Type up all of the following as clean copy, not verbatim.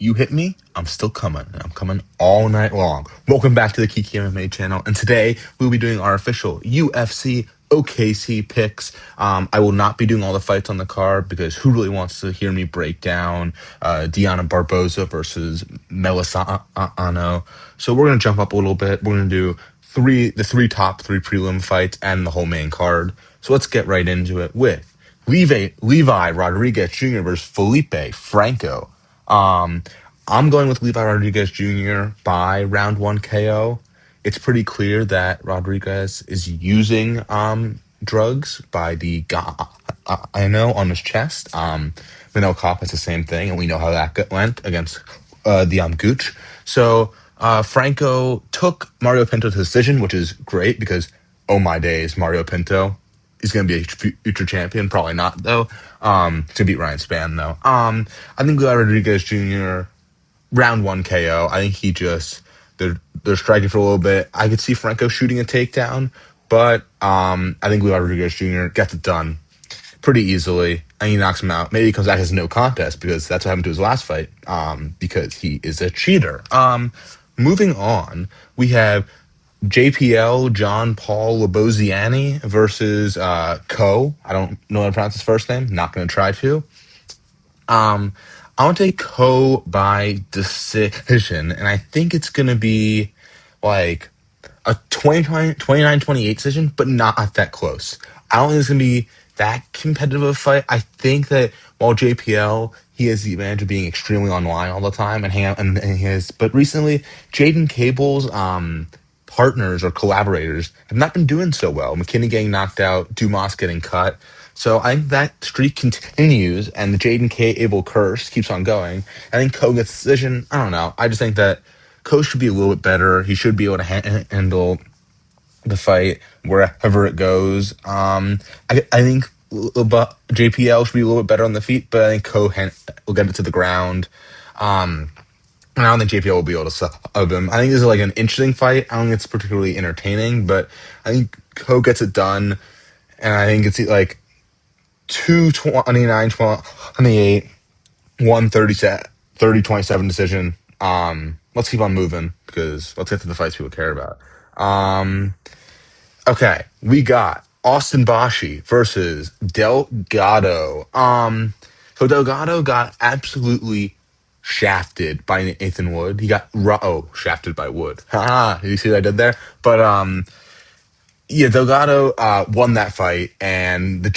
You hit me, I'm still coming, and I'm coming all night long. Welcome back to the Kiki MMA channel, and today we'll be doing our official UFC OKC picks. I will not be doing all the fights on the card because who really wants to hear me break down Diana Barboza versus Melisano? So we're gonna jump up a little bit. We're gonna do the top three prelim fights and the whole main card. So let's get right into it with Levi Rodriguez Jr. versus Felipe Franco. Um, I'm going with Levi Rodriguez Jr. by round one KO. It's pretty clear that Rodriguez is using drugs by the guy I know on his chest. Manel Cop is the same thing, and we know how that went against the Gooch. So Franco took Mario Pinto to decision, which is great because oh my days, Mario Pinto is going to be a future champion. Probably not though. To beat Ryan Spann though. I think Levi Rodriguez Jr. round one KO. I think they're striking for a little bit. I could see Franco shooting a takedown, but I think Levi Rodriguez Jr. gets it done pretty easily, and he knocks him out. Maybe he comes back as no contest because that's what happened to his last fight. Because he is a cheater. Moving on, we have JPL John Paul Laboziani versus Co. I don't know how to pronounce his first name. Not going to try to. I want to take Co by decision, and I think it's going to be like a 29-28 decision, but not that close. I don't think it's going to be that competitive a fight. I think that while JPL, he has the advantage of being extremely online all the time and hang out, and but recently, Jaden Cable's partners or collaborators have not been doing so well. McKinney getting knocked out, Dumas getting cut. So I think that streak continues, and the Jaden Cable curse keeps on going. I think Co gets the decision. I don't know. I just think that Co should be a little bit better. He should be able to handle the fight wherever it goes. I think JPL should be a little bit better on the feet, but I think Co will get it to the ground. And I don't think JPL will be able to sub him. I think this is like an interesting fight. I don't think it's particularly entertaining, but I think Co gets it done, and I think it's like 229-28, 130-27 decision. Let's keep on moving because let's get to the fights people care about. Okay, we got Austin Bashi versus Delgado. So Delgado got absolutely shafted by Nathan Wood. He got shafted by Wood. Did you see what I did there? But yeah, Delgado won that fight, and the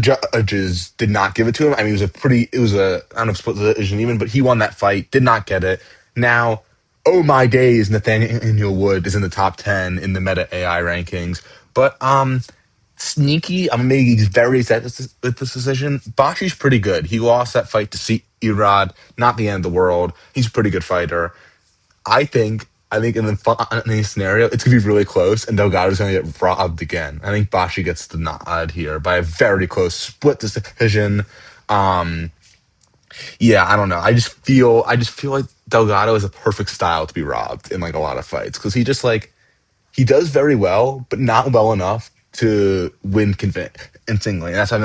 judges did not give it to him. I mean, it was a I don't know if split decision even, but he won that fight, did not get it. Now, oh my days, Nathaniel Wood is in the top 10 in the Meta AI rankings, but sneaky. I'm maybe he's very upset with this decision. Bashi's pretty good. He lost that fight to see Erod, not the end of the world. He's a pretty good fighter. I think in the scenario, it's gonna be really close, and Delgado's gonna get robbed again. I think Bashi gets the nod here by a very close split decision. Um, yeah, I don't know. I just feel like Delgado is a perfect style to be robbed in like a lot of fights because he does very well, but not well enough to win convincingly. And that's how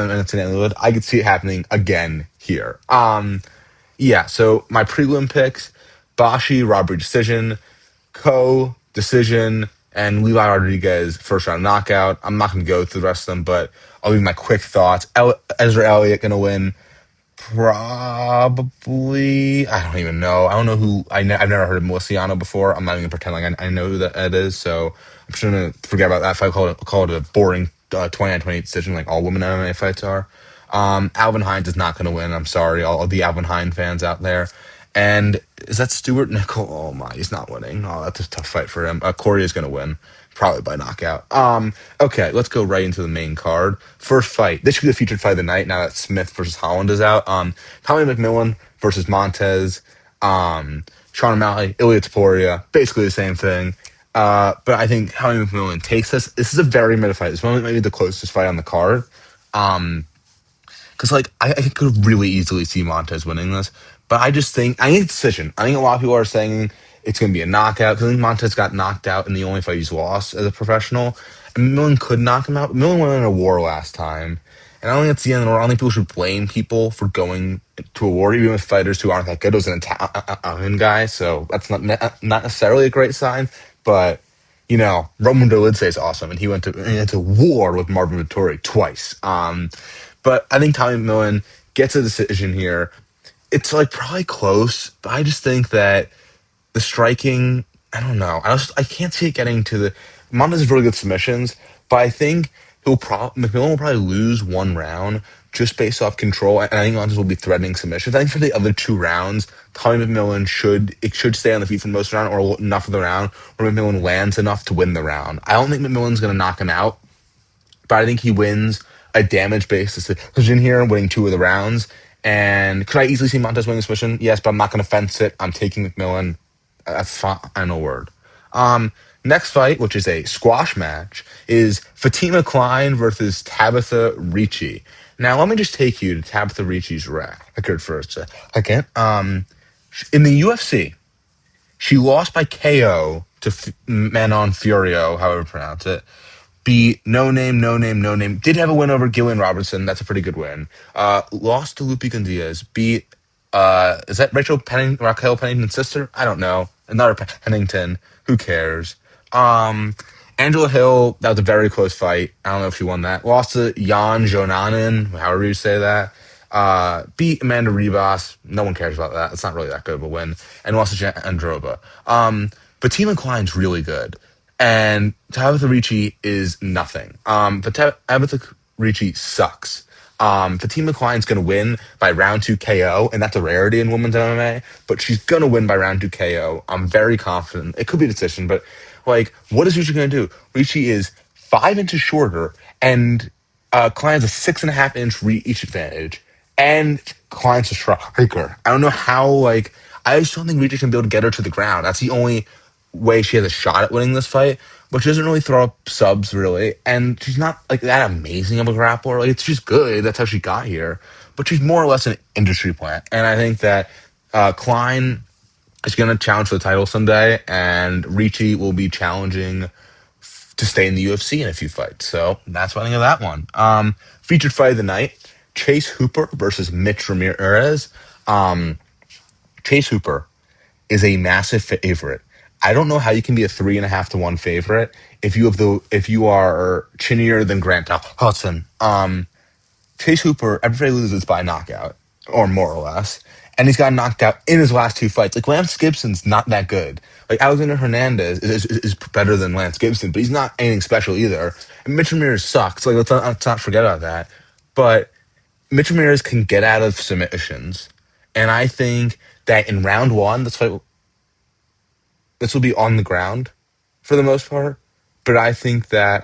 I could see it happening again here. Yeah. So my prelim picks: Bashi robbery decision, Co decision, and Levi Rodriguez first round knockout. I'm not going to go through the rest of them, but I'll leave my quick thoughts. Ezra Elliott going to win. Probably, I don't even know. I don't know who. I've never heard of Meliciano before. I'm not even gonna pretend like I know who that is. So I'm just gonna forget about that fight. Call it a boring 29-28 decision, like all women MMA fights are. Alvin Hines is not gonna win. I'm sorry, all the Alvin Hines fans out there. And is that Stuart Nickel? Oh my, he's not winning. Oh, that's a tough fight for him. Corey is gonna win. Probably by knockout. Okay, let's go right into the main card. First fight. This should be the featured fight of the night now that Smith versus Holland is out. Tommy McMillan versus Montez. Sean O'Malley, Ilya Taporia. Basically the same thing. But I think Tommy McMillan takes this. This is a very meta fight. It's maybe the closest fight on the card. Because I could really easily see Montez winning this. But I think it's a decision. I think a lot of people are saying it's going to be a knockout because I think Montez got knocked out in the only fight he's lost as a professional. And Millen could knock him out. Millen went in a war last time. And I don't think it's the end of the world. I don't think people should blame people for going to a war, even with fighters who aren't that good. It was an Italian guy, so that's not necessarily a great sign. But Roman Dolidze is awesome, and he went into war with Marvin Vettori twice. But I think Tommy McMillan gets a decision here. It's like probably close, but I just think that the striking, I don't know. I can't see it getting to the. Montes has really good submissions, but I think McMillan will probably lose one round just based off control, and I think Montes will be threatening submissions. I think for the other two rounds, Tommy McMillan should stay on the feet for most of the round, or enough of the round where McMillan lands enough to win the round. I don't think McMillan's going to knock him out, but I think he wins a damage-based decision here, winning two of the rounds. And could I easily see Montez winning this mission? Yes, but I'm not going to fence it. I'm taking McMillan. That's final word. Next fight, which is a squash match, is Fatima Klein versus Tabitha Ricci. Now, let me just take you to Tabitha Ricci's record for a second. In the UFC, she lost by KO to Manon Furio, however you pronounce it. Beat No Name, No Name, No Name. Did have a win over Gillian Robertson. That's a pretty good win. Lost to Lupe Diaz. Beat, is that Raquel Pennington's sister? I don't know. Another Pennington. Who cares? Um, Angela Hill, that was a very close fight. I don't know if she won that. Lost to Jan Jonanen, however you say that. Beat Amanda Ribas. No one cares about that. It's not really that good of a win. And lost to Androva. But Tima Klein's really good. And Tabitha Ricci is nothing. But Tabitha Ricci sucks. Fatima Klein's going to win by round two KO, and that's a rarity in women's MMA, but she's going to win by round two KO. I'm very confident. It could be a decision, but what is Ricci going to do? Ricci is 5 inches shorter, and Klein's a 6.5 inch reach advantage, and Klein's a striker. I don't know how, I just don't think Ricci can be able to get her to the ground. That's the only way she has a shot at winning this fight, but she doesn't really throw up subs really, and she's not like that amazing of a grappler. Like it's just good. That's how she got here, but she's more or less an industry plant. And I think that Klein is going to challenge for the title someday, and Ricci will be challenging to stay in the UFC in a few fights. So that's what I think of that one. Featured fight of the night: Chase Hooper versus Mitch Ramirez. Chase Hooper is a massive favorite. I don't know how you can be a 3.5 to 1 favorite if you are chinnier than Grant Hudson. Chase Hooper, everybody loses by knockout, or more or less, and he's got knocked out in his last two fights. Like Lance Gibson's not that good. Like Alexander Hernandez is better than Lance Gibson, but he's not anything special either. And Mitch Ramirez sucks. Like let's not forget about that. But Mitch Ramirez can get out of submissions, and I think that in round one, this will be on the ground for the most part. But I think that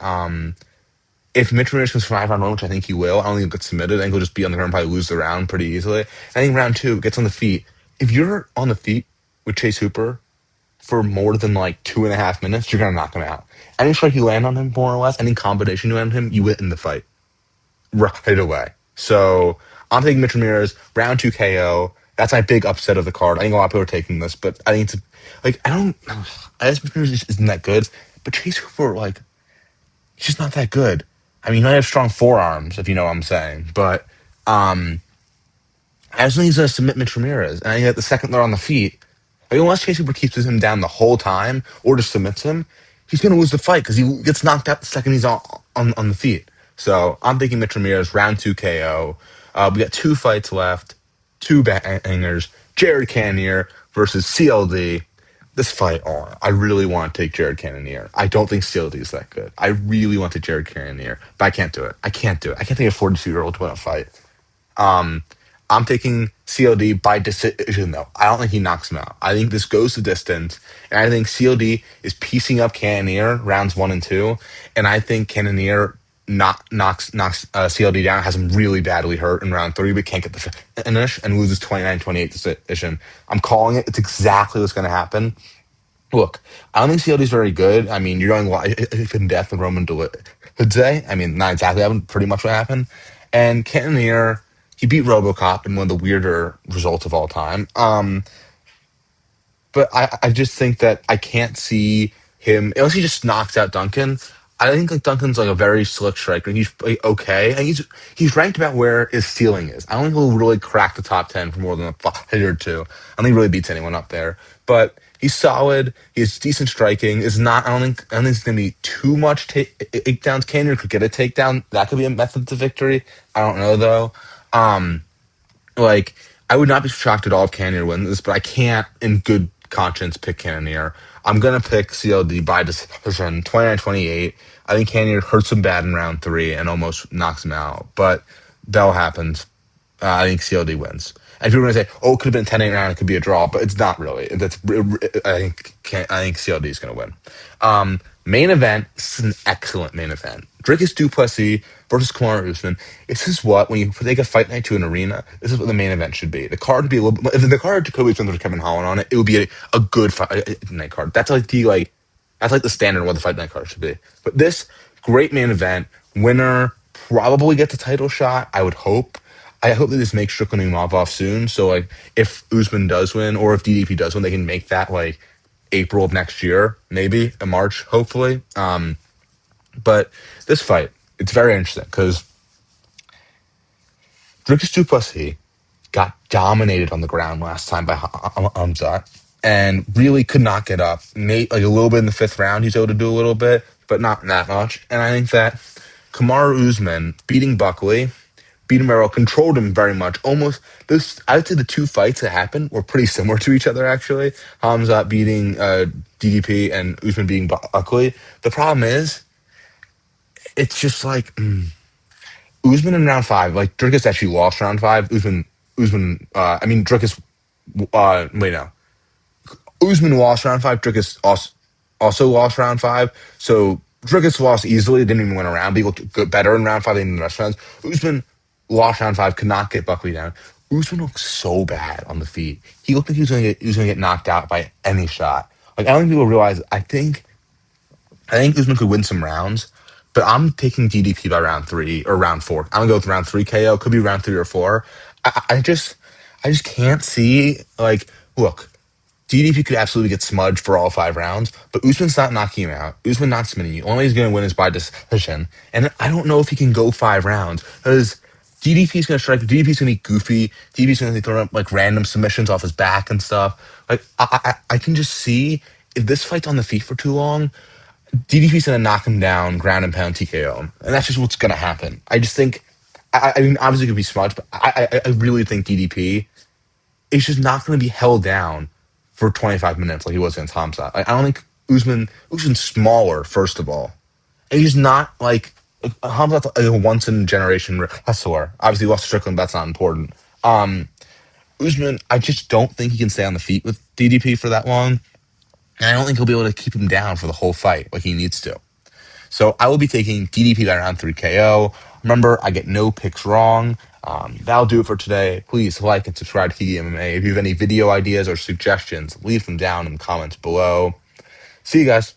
if Mitch Ramirez can survive round one, which I think he will, I don't think he'll get submitted. I think he'll just be on the ground and probably lose the round pretty easily. I think round two gets on the feet. If you're on the feet with Chase Hooper for more than like 2.5 minutes, you're gonna knock him out. Any strike you land on him, more or less, any combination you land on him, you win the fight right away. So I'm taking Mitch Ramirez, round two KO. That's my big upset of the card. I think a lot of people are taking this, but I think it's I don't. I guess Mitch Ramirez isn't that good, but Chase Hooper, he's just not that good. I mean, he might have strong forearms, if you know what I'm saying, but I just think he's going to submit Mitch Ramirez. And I think that the second they're on the feet, unless Chase Hooper keeps him down the whole time or just submits him, he's going to lose the fight because he gets knocked out the second he's on the feet. So I'm thinking Mitch Ramirez, round two KO. We got two fights left, two bangers. Jared Cannonier versus CLD. This fight, I really want to take Jared Cannonier. I don't think CLD is that good. I really want to take Jared Cannonier, but I can't do it. I can't do it. I can't take a 42-year-old to win a fight. Um, I'm taking CLD by decision, though. I don't think he knocks him out. I think this goes the distance, and I think CLD is piecing up Cannonier rounds one and two, and I think Cannonier knocks CLD down, has him really badly hurt in round three, but can't get the finish and loses 29-28 decision. I'm calling it. It's exactly what's going to happen. Look, I don't think CLD is very good. I mean, you're going life and death with Roman Dolidze. I mean, not exactly happened, pretty much what happened. And Cannonier, he beat RoboCop in one of the weirder results of all time. But I just think that I can't see him, unless he just knocks out Duncan, I think like Duncan's like a very slick striker. He's like, okay, and he's ranked about where his ceiling is. I don't think he'll really crack the top 10 for more than a fight or two. I don't think he really beats anyone up there, but he's solid. He has decent striking. Is not. I don't think it's gonna be too much takedowns. Canyon could get a takedown. That could be a method to victory. I don't know though. Um, like I would not be shocked at all if Cannonier wins this, but I can't in good conscience pick Cannonier. I'm gonna pick CLD by decision 29-28. I think Cannonier hurts him bad in round three and almost knocks him out, but that'll happen. I think CLD wins. And people are going to say, "Oh, it could have been 10-8 round. It could be a draw," but it's not really. I think CLD is going to win. Main event. This is an excellent main event. Dricus Du Plessis versus Kamaru Usman. This is what when you take a fight night to an arena. This is what the main event should be. The card would be a little. If the card had Jacoby Smith or Kevin Holland on it, it would be a good fight night card. That's like the standard of what the fight night card should be. But this great main event winner probably gets a title shot. I would hope. I hope that this makes Strickland and Imavov soon. So like if Usman does win or if DDP does win, they can make that like April of next year, maybe in March, hopefully. But this fight, it's very interesting because Dricus Du Plessis got dominated on the ground last time by Hamzat and really could not get up. Made like a little bit in the fifth round, he's able to do a little bit, but not that much. And I think that Kamaru Usman beating Buckley, beat him very well, controlled him very much. Almost this, I would say the two fights that happened were pretty similar to each other. Actually, Hamzat beating DDP and Usman beating Buckley. The problem is, it's just like Usman in round five. Like Dricus actually lost round five. I mean Dricus. Wait, no. Usman lost round five. Dricus also lost round five. So Dricus lost easily. Didn't even win a round. But he looked good, better in round five than in the rest of rounds. Usman lost round five. Could not get Buckley down. Usman looked so bad on the feet. He looked like he was going to get knocked out by any shot. Like I don't think people realize. I think Usman could win some rounds, but I'm taking DDP by round three or round four. I'm gonna go with round three KO. Could be round three or four. I just can't see like look. DDP could absolutely get smudged for all five rounds, but Usman's not knocking him out. Usman not submitting you. Only he's going to win is by decision. And I don't know if he can go five rounds because DDP's going to strike. DDP's going to be goofy. DDP's going to be throwing up like random submissions off his back and stuff. Like I can just see if this fight's on the feet for too long, DDP's going to knock him down, ground and pound, TKO him. And that's just what's going to happen. I just think, I mean, obviously it could be smudged, but I really think DDP is just not going to be held down for 25 minutes like he was against Hamza. I don't think Usman's smaller, first of all. And he's not like Hamza's like a once in a generation wrestler. Obviously, he lost to Strickland, but that's not important. Usman, I just don't think he can stay on the feet with DDP for that long. And I don't think he'll be able to keep him down for the whole fight like he needs to. So I will be taking DDP by round 3 KO. Remember, I get no picks wrong. That'll do it for today. Please like and subscribe to Kiki MMA. If you have any video ideas or suggestions, leave them down in the comments below. See you guys.